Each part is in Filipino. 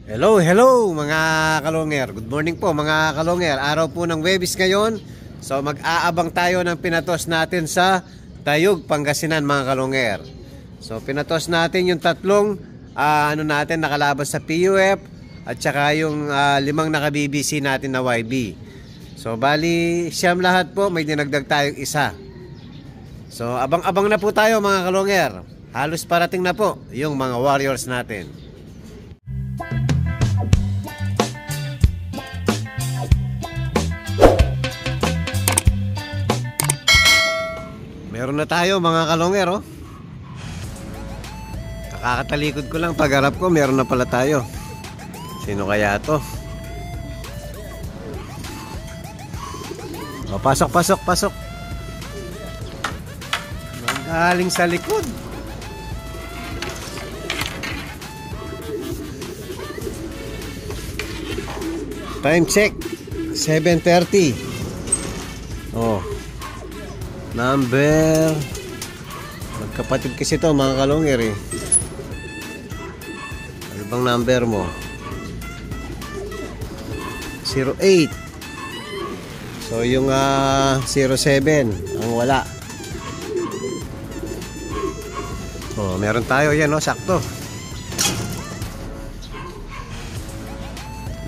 Hello mga kalonger. Good morning po mga kalonger. Araw po ng Huwebes ngayon. So mag-aabang tayo ng pinatos natin sa Tayug, Pangasinan mga kalonger. So pinatos natin yung tatlong natin nakalaban sa PUF at saka yung 5 naka-BBC natin na YB. So bali siyam lahat po, may dinagdag tayong isa. So abang-abang na po tayo mga kalonger. Halos parating na po yung mga warriors natin. Meron na tayo mga kalonger, oh. Kakatalikod ko lang, pagharap ko meron na pala tayo. Sino kaya to? Oh, pasok. Galing sa likod. Time check 7:30. Oh. Number, magkapatid kasi to mga kalonger eh. Ano bang number mo? 08. So yung 07 ang wala. Oh, meron tayo yan, oh, sakto.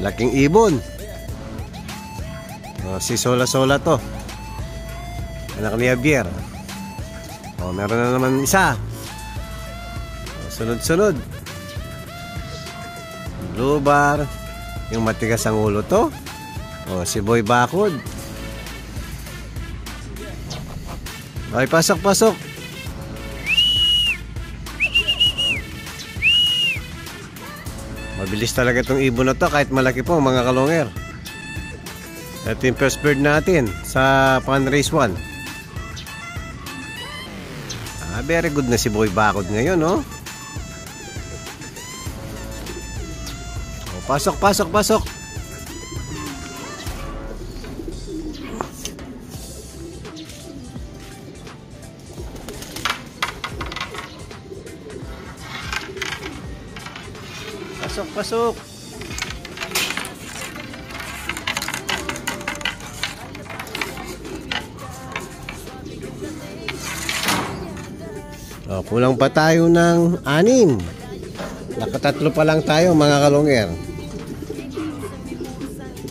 Laking ibon. Oh, si Sola to. Anak ni Javier. Oh, meron na naman isa. Oh, sunod-sunod. Blue bar. Yung matigas ang ulo to. Oh, si Boy Bakod. Okay, pasok. Mabilis talaga itong ibon na to kahit malaki po mga kalonger. Ito yung first bird natin sa Pan Race 1. Very good na si Boy Bakod ngayon, no? Oh, pasok. Pasok. Oh, kulang pa tayo ng 6. Nakatatlo pa lang tayo mga kalonger.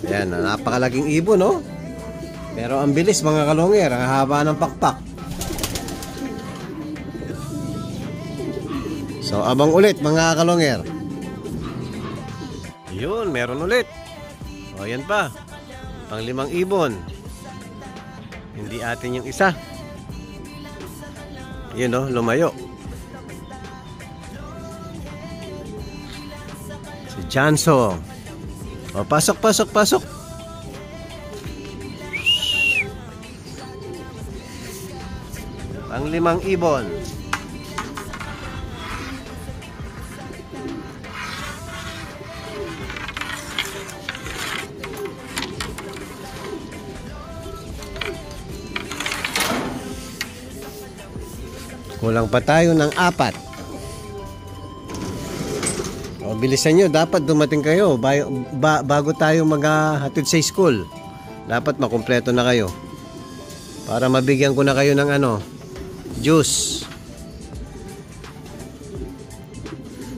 Ayan, napakalaking ibon, no? Pero ang bilis mga kalonger, ang haba ng pakpak. So abang ulit mga kalonger. Yun, meron ulit. O yan pa, pang 5 ibon. Hindi atin yung isa. Yun, no, lumayo. Si Janso. O, pasok. Pang 5 ibon. Kulang pa tayo ng 4. O, bilisan nyo. Dapat dumating kayo bago tayo maghatid sa school. Dapat makumpleto na kayo para mabigyan ko na kayo ng juice.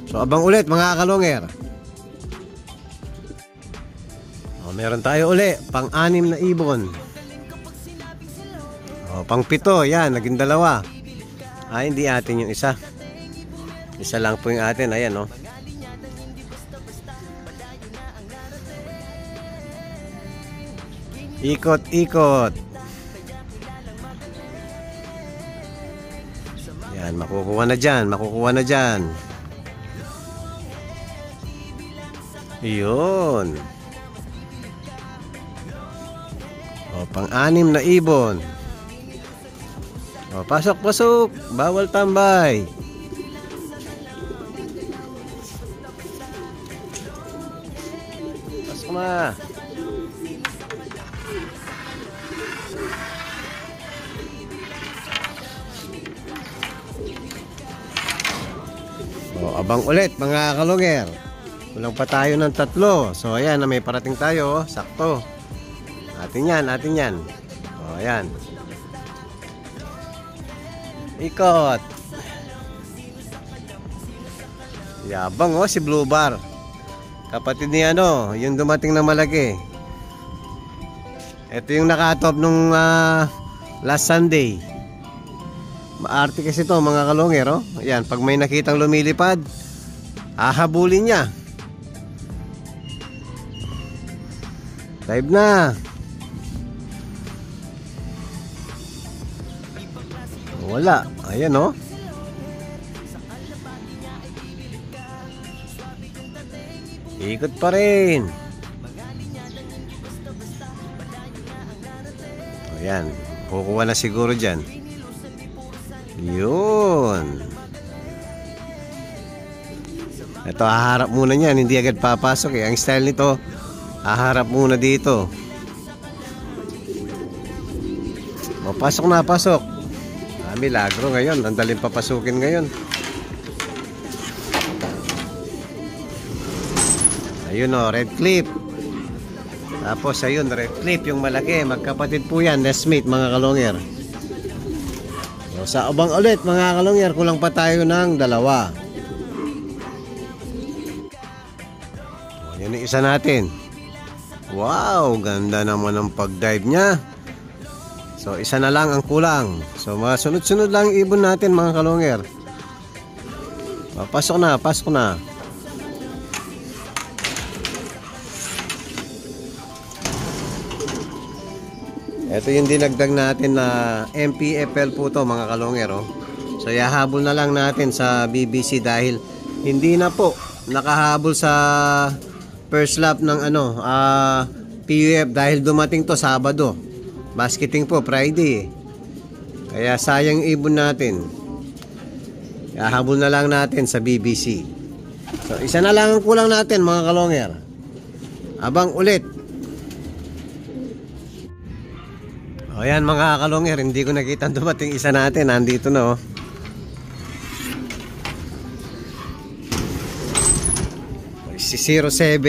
So abang ulit mga kalonger. O, meron tayo uli pang 6 na ibon. O, pang 7. Yan, naging 2. Hindi atin yung isa. Isa lang po yung atin. Ayan, no? Ikot. Yan, makukuha na dyan. Yun. O, pang 6 na ibon. O, pasok. Bawal tambay. Pasok na. O, abang ulit mga kalonger. Kulang pa tayo ng 3. So ayan, may parating tayo, sakto. Atin yan. O ayan. Ikot. Yabang si Blue Bar. Kapatid ni yung dumating na malaki. Ito yung nakatop nung last Sunday. Maarte kasi ito mga kalongger. Ayan, pag may nakitang lumilipad, hahabulin niya. Dive na. Wala. Ayan ikot pa rin. Ayan, kukuha na siguro dyan. Yun. Ito, haharap muna niyan, hindi agad papasok Ang style nito, haharap muna dito. Pasok na, pasok. Milagro ngayon, ang daling papasukin ngayon. Ayun red clip. Tapos ayun, red clip yung malaki. Magkapatid po yan, nestmate mga kalongger. So, sa abang ulit mga kalongger, kulang pa tayo ng 2. Yan yung isa natin. Wow, ganda naman ng pag-dive niya. So isa na lang ang kulang. So mga sunod-sunod lang ibon natin mga kalongger. Pasok na. Ito yung dinagdag natin na MPFL po to mga kalongger. So yahabol na lang natin sa BBC dahil hindi na po nakahabol sa first lap ng PUF dahil dumating to Sabado. Basketing po Friday. Kaya sayang ibon natin. Yahabol na lang natin sa BBC. So isa na lang ang kulang natin mga kalongger. Abang ulit. O yan mga kalongger, hindi ko nakita dumating isa natin. Nandito na Si 07.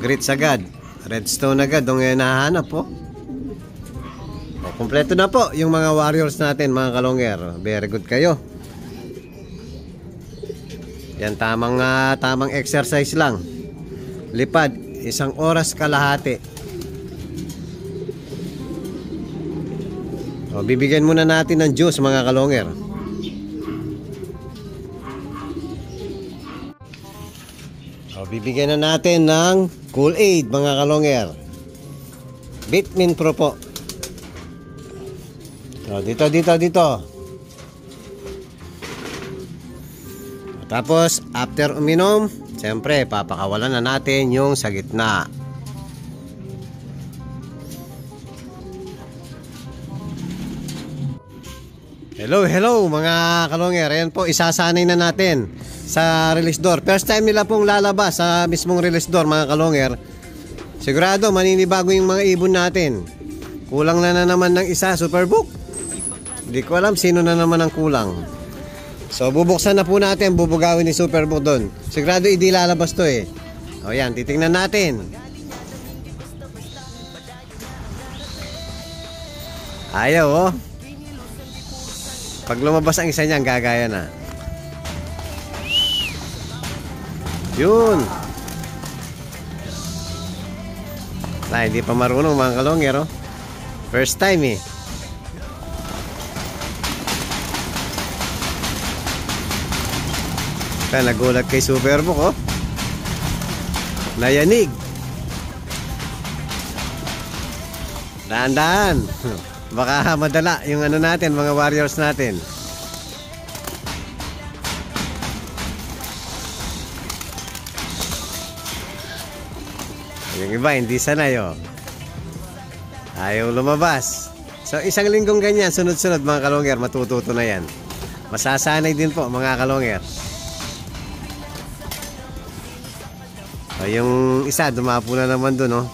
Grits agad. Redstone agad. Yung nahanap kompleto na po yung mga warriors natin mga kalongger. Very good kayo. Yan tamang exercise lang. Lipad 1 oras kalahati. Bibigyan muna natin ng juice mga kalongger. Bibigyan na natin ng Kool-Aid mga kalongger. Vitamin Pro po. Dito. Tapos after uminom, siyempre papakawalan na natin yung sa gitna. Hello mga kalongger. Ayan po, isasanay na natin sa release door. First time nila pong lalabas sa mismong release door mga kalongger. Sigurado maninibago yung mga ibon natin. Kulang na naman ng isa, Superbook. Hindi ko alam sino na naman ang kulang. So bubuksan na po natin, bubugawin ni Superbook doon. Sigurado hindi lalabas to O yan, titingnan natin. Ayaw Pag lumabas ang isa niyan, gagaya na. Yun. Hindi pa marunong mga kalongger First time Nagulat kay Superbook Nayanig. Daan-daan. Baka madala yung natin, mga warriors natin. Yung iba hindi sanay ayaw lumabas. So isang linggong ganyan, sunod-sunod mga kalongger, matututo na yan. Masasanay din po mga kalongger. Yung isa dumapo na naman dun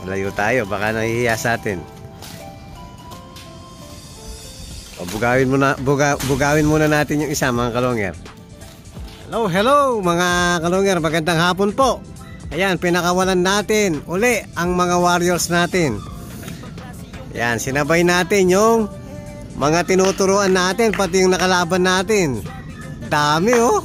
Malayo tayo, baka nahihiya sa atin. O, bugawin muna natin yung isa, mga kalongger. Hello mga kalongger, magandang hapon po. Ayan, pinakawalan natin uli ang mga warriors natin. Ayan, sinabay natin yung mga tinuturuan natin, pati yung nakalaban natin. Dami oh.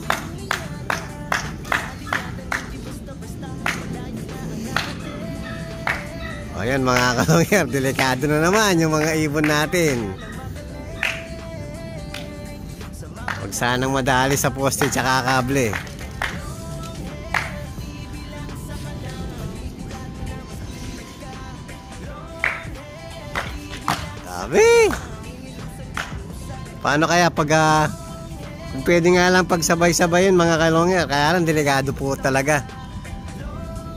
Ayan mga kalongger, delikado na naman yung mga ibon natin. Huwag sanang madali sa poste tsaka kable. Dami. Paano kaya pag kung pwede nga lang pagsabay-sabayin mga kalongger, kaya lang delikado po talaga.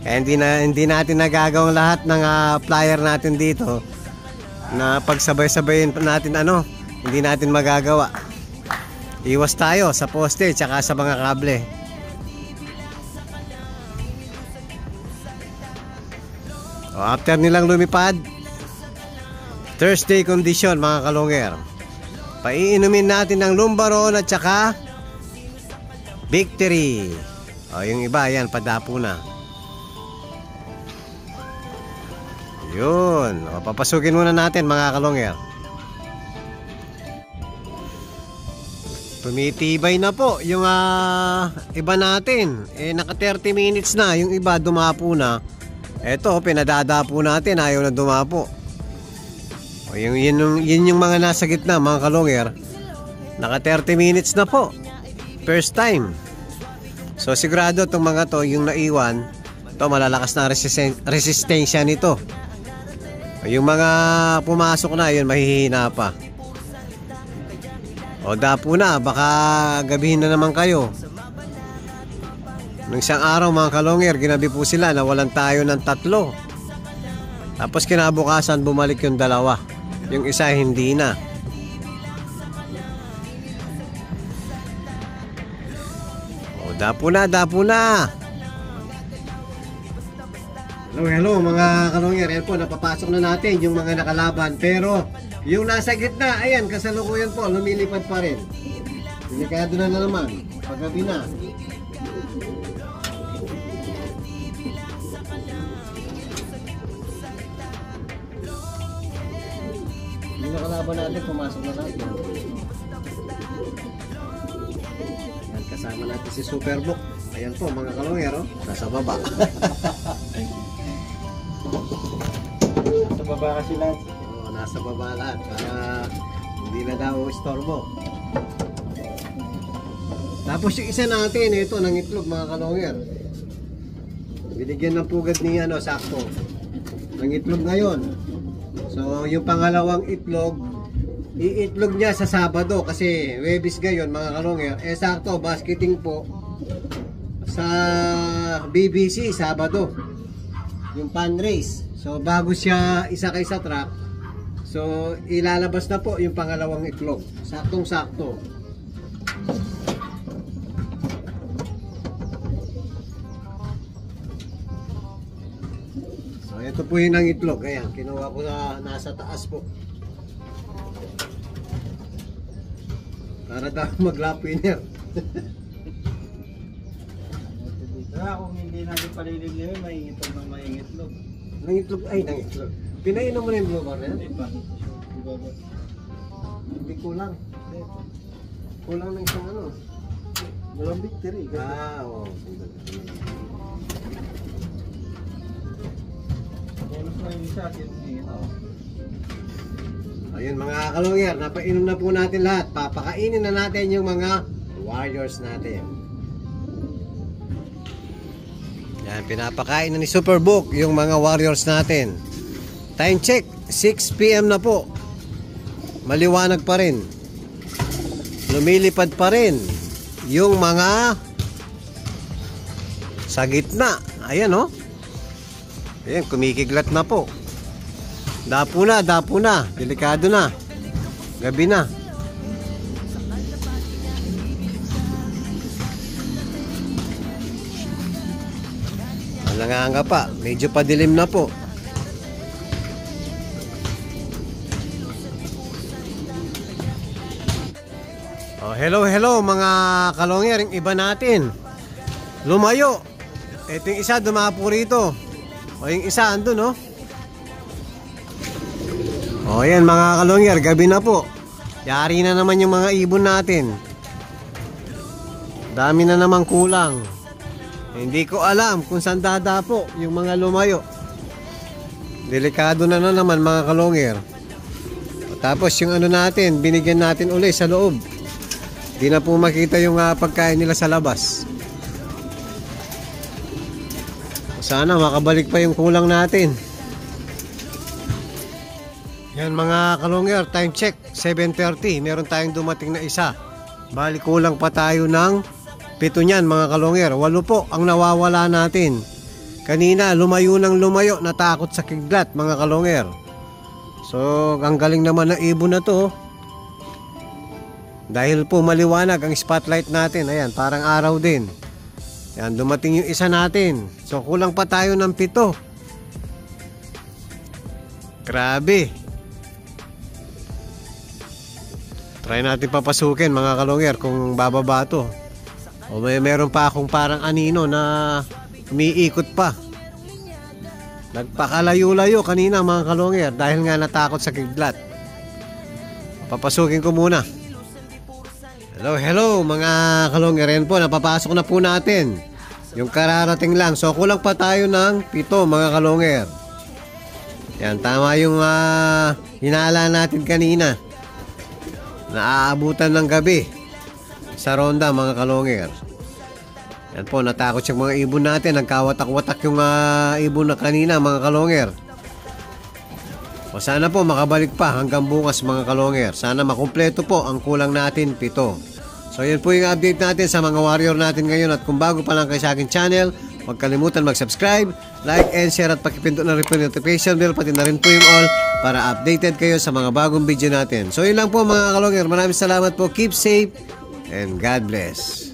Kaya hindi natin nagagawang lahat ng flyer natin dito na pagsabay-sabayin natin hindi natin magagawa. Iwas tayo sa poste tsaka sa mga kable. O, after nilang lumipad, Thursday condition mga kalongger. Paiinumin natin ng Lumbaron at saka Victory. O, yung iba yan padapo na. Yun. O, papasukin muna natin mga kalongger. Tumitibay na po yung iba natin. Naka 30 minutes na. Yung iba dumapo na. Eto, pinadadapo natin. Ayaw na dumapo. O, yun yung mga nasa gitna mga kalongger. Naka 30 minutes na po. First time. So sigurado itong mga to, yung naiwan, to malalakas na resistensya nito. Yung mga pumasok na, yun mahihina pa. O, dapo na, baka gabihin na naman kayo. Nung isang araw mga kalongger, ginabi po sila, nawalan tayo ng 3. Tapos kinabukasan bumalik yung 2. Yung isa hindi na. O, dapo na, dapo na. Hello mga kalongger. Ayan po, napapasok na natin yung mga nakalaban. Pero yung nasa gitna, ayan, kasalukuyan po, lumilipad pa rin. Delikado na naman. Paggabi na. Yung nakalaban natin, pumasok na natin. Ayan, kasama natin si Superbook. Ayan po mga kalongger, oh, nasa baba. Nasa baba kasi lahat. Oo, nasa baba lahat para hindi na daw istorbo. Tapos yung isa natin, ito ng itlog mga kalongger. Binigyan ng pugad ni sakto. Ng itlog ngayon. So yung pangalawang itlog, iitlog niya sa Sabado kasi Huwebes ngayon mga kalongger. Sakto, basketing po sa BBC Sabado. Yung pan race. So bago siya isakay sa truck, so ilalabas na po yung pangalawang itlog. Saktong sakto. So ito po yung ang itlog. Ayan, kinuha ko na nasa taas po. Para daw mag-lapwinner. Kung hindi natin palilimin, may itlog ng may itlog. Nang itlog, ay nang itlog. Pinainom mo na yung blue bar na yan? Hindi pa. Hindi kulang. Kulang ng isang Walang Victory. Oo. Bonus na yung isa. Ayun mga kalongger, napainom na po natin lahat. Papakainin na natin yung mga warriors natin. Yan, pinapakain na ni Superbook yung mga warriors natin. Time check, 6 PM na po. Maliwanag pa rin. Lumilipad pa rin yung mga sa gitna. Ayan oh. Ayan, kumikiglat na po. Dapo na, dapo na. Delikado na. Gabi na. Nanganga pa, medyo padilim na po. Oh, hello mga kalongyer, yung iba natin lumayo. Ito yung isa dumapo rito. O yung isa andun, no? O yan mga kalongyer, gabi na po. Yari na naman yung mga ibon natin. Dami na naman kulang. Hindi ko alam kung saan dadapo yung mga lumayo. Delikado na naman mga kalongyer. Tapos yung ano natin, binigyan natin uli sa loob. Di na po makita yung pagkain nila sa labas. Sana makabalik pa yung kulang natin. Yan mga kalongyer, time check 7:30. Meron tayong dumating na isa. Bali kulang pa tayo ng 7 niyan mga kalongyer. 8 po ang nawawala natin. Kanina lumayo ng lumayo, natakot sa kidlat mga kalongyer. So ang galing naman ng ibon na to. Dahil po maliwanag ang spotlight natin. Ayan, parang araw din. Yan, dumating yung isa natin. So kulang pa tayo ng 7. Grabe. Try natin papasukin mga kalongyer kung bababa to. O meron pa akong parang anino na umiikot pa. Nagpakalayo-layo kanina mga kalongyer dahil nga natakot sa kidlat. Papasukin ko muna. Hello mga kalongyer. Yan po, napapasok na po natin. Yung kararating lang. So kulang pa tayo ng 7 mga kalongyer. Yan, tama yung hinala natin kanina. Naaabutan ng gabi sa ronda mga kalongyer. Yan po, natakot yung mga ibon natin. Nagkawatak-watak yung ibon na kanina mga kalongyer. O sana po makabalik pa hanggang bukas mga kalongyer. Sana makumpleto po ang kulang natin 7. So yun po yung update natin sa mga warrior natin ngayon. At kung bago pa lang kayo sa aking channel, huwag kalimutan mag-subscribe, like and share at pakipindot na rin po yung notification bell, pati na rin po yung all para updated kayo sa mga bagong video natin. So yun lang po mga kalongyer. Maraming salamat po. Keep safe and God bless.